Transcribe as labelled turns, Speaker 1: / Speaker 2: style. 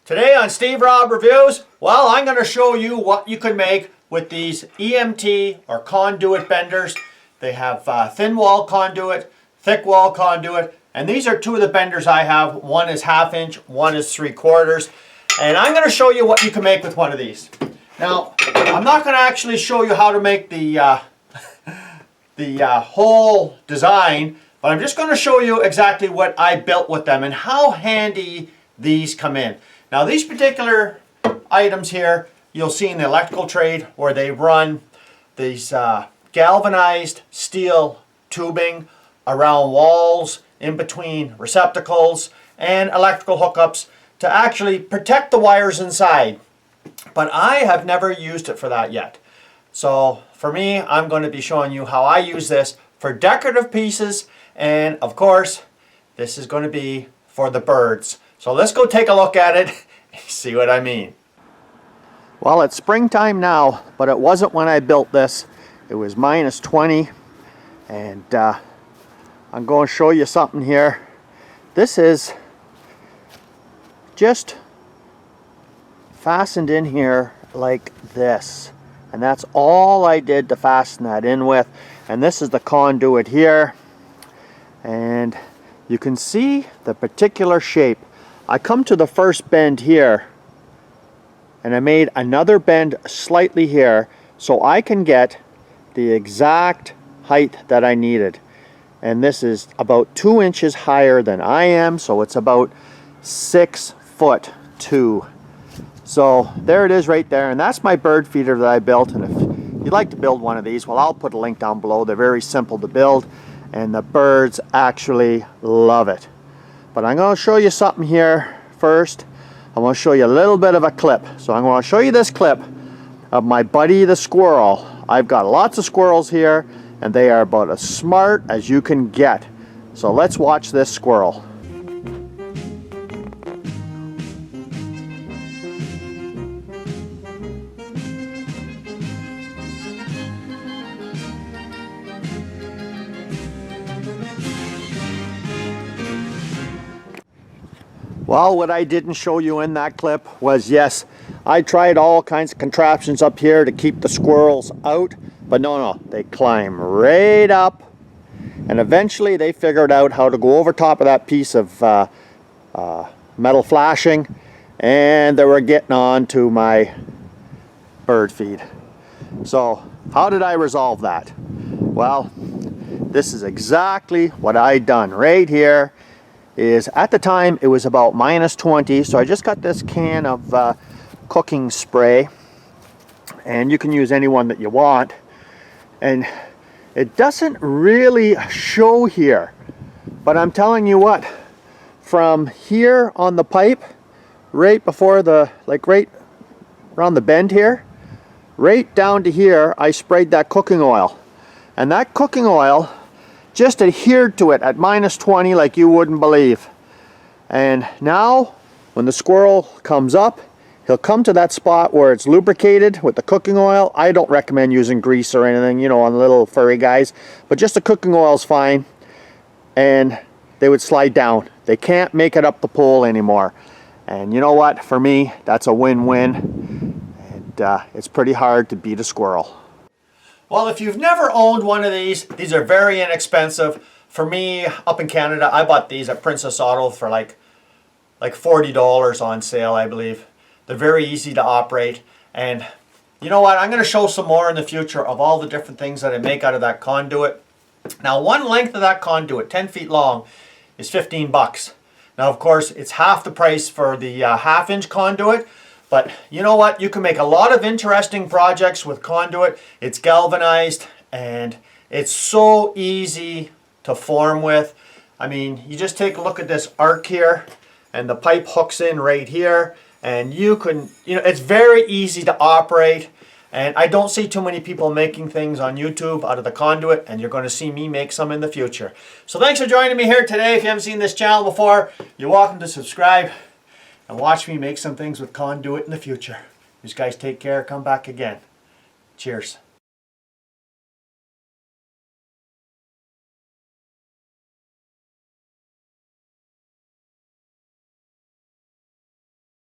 Speaker 1: Today on Steve Rob Reviews, well, I'm going to show you what you can make with these EMT or conduit benders. They have thin wall conduit, thick wall conduit, and these are two of the benders I have. One is 1/2 inch, one is 3/4. And I'm going to show you what you can make with one of these. Now, I'm not going to actually show you how to make the whole design, but I'm just going to show you exactly what I built with them and how handy these come in. Now these particular items here, you'll see in the electrical trade where they run these galvanized steel tubing around walls, in between receptacles and electrical hookups to actually protect the wires inside. But I have never used it for that yet. So for me, I'm going to be showing you how I use this for decorative pieces, and of course this is going to be for the birds. So let's go take a look at it and see what I mean. Well, it's springtime now, but it wasn't when I built this. It was -20, and I'm going to show you something here. This is just fastened in here like this, and that's all I did to fasten that in with. And this is the conduit here, and you can see the particular shape. I come to the first bend here, and I made another bend slightly here so I can get the exact height that I needed. And this is about 2 inches higher than I am, so it's about 6'2". So there it is right there, and that's my bird feeder that I built. And if you'd like to build one of these, well, I'll put a link down below. They're very simple to build, and the birds actually love it. But I'm going to show you something here first. I want to show you a little bit of a clip. So I'm going to show you this clip of my buddy the squirrel. I've got lots of squirrels here, and they are about as smart as you can get. So let's watch this squirrel. Well, what I didn't show you in that clip was, yes, I tried all kinds of contraptions up here to keep the squirrels out, but no, they climb right up, and eventually they figured out how to go over top of that piece of metal flashing, and they were getting on to my bird feed. So how did I resolve that? Well, this is exactly what I done right here. Is at the time it was about -20, so I just got this can of cooking spray, and you can use any one that you want, and it doesn't really show here, but I'm telling you what, from here on the pipe, right before the, like right around the bend here, right down to here, I sprayed that cooking oil, and that cooking oil just adhered to it at -20 like you wouldn't believe. And now when the squirrel comes up, he'll come to that spot where it's lubricated with the cooking oil. I don't recommend using grease or anything, you know, on the little furry guys, but just the cooking oil is fine, and they would slide down. They can't make it up the pole anymore. And you know what, for me that's a win-win, and it's pretty hard to beat a squirrel. Well, if you've never owned one of these are very inexpensive. For me, up in Canada, I bought these at Princess Auto for like $40 on sale, I believe. They're very easy to operate. And you know what? I'm going to show some more in the future of all the different things that I make out of that conduit. Now, one length of that conduit, 10 feet long, is 15 bucks. Now, of course, it's half the price for the 1/2 inch conduit. But you know what? You can make a lot of interesting projects with conduit. It's galvanized, and it's so easy to form with. I mean, you just take a look at this arc here, and the pipe hooks in right here, and you can, you know, it's very easy to operate. And I don't see too many people making things on YouTube out of the conduit, and you're going to see me make some in the future. So thanks for joining me here today. If you haven't seen this channel before, you're welcome to subscribe and watch me make some things with conduit in the future. You guys take care. Come back again. Cheers.